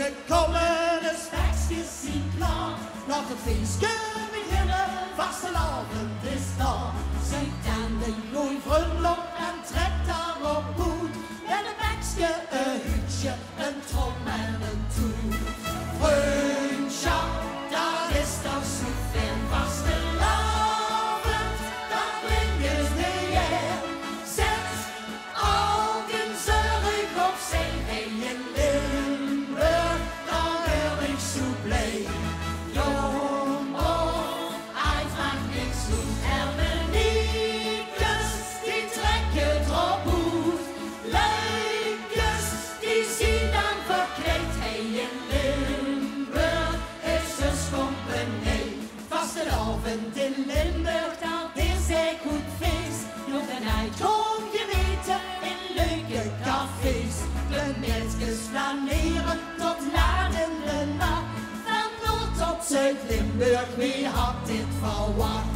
De kommende spekjes zien klaar. Nog het feestje beginnen, vastelavond is daar. Zuid aan de gooi vrundel en trekt daar op goed. En een bekje, een hutje, een trom en een toet. Vriendschap, dat is toch zo veel vastelavond, dat blinkt de jaar. Zet ogen zeurig op zijn in Limburg, dan word ik zo blij. Jong of uit maakt niks goed, er beniekes, die trekken erop uit. Leukes, die zien dan verkleed, hey in Limburg is een compagnie. Vastelavond in Limburg, dat is een goed feest. Nog een uitkom geweten in leuke cafés. De meisjes flaneren tot laat in de nacht. Van Noord tot Zuid-Limburg, wie had dit verwacht?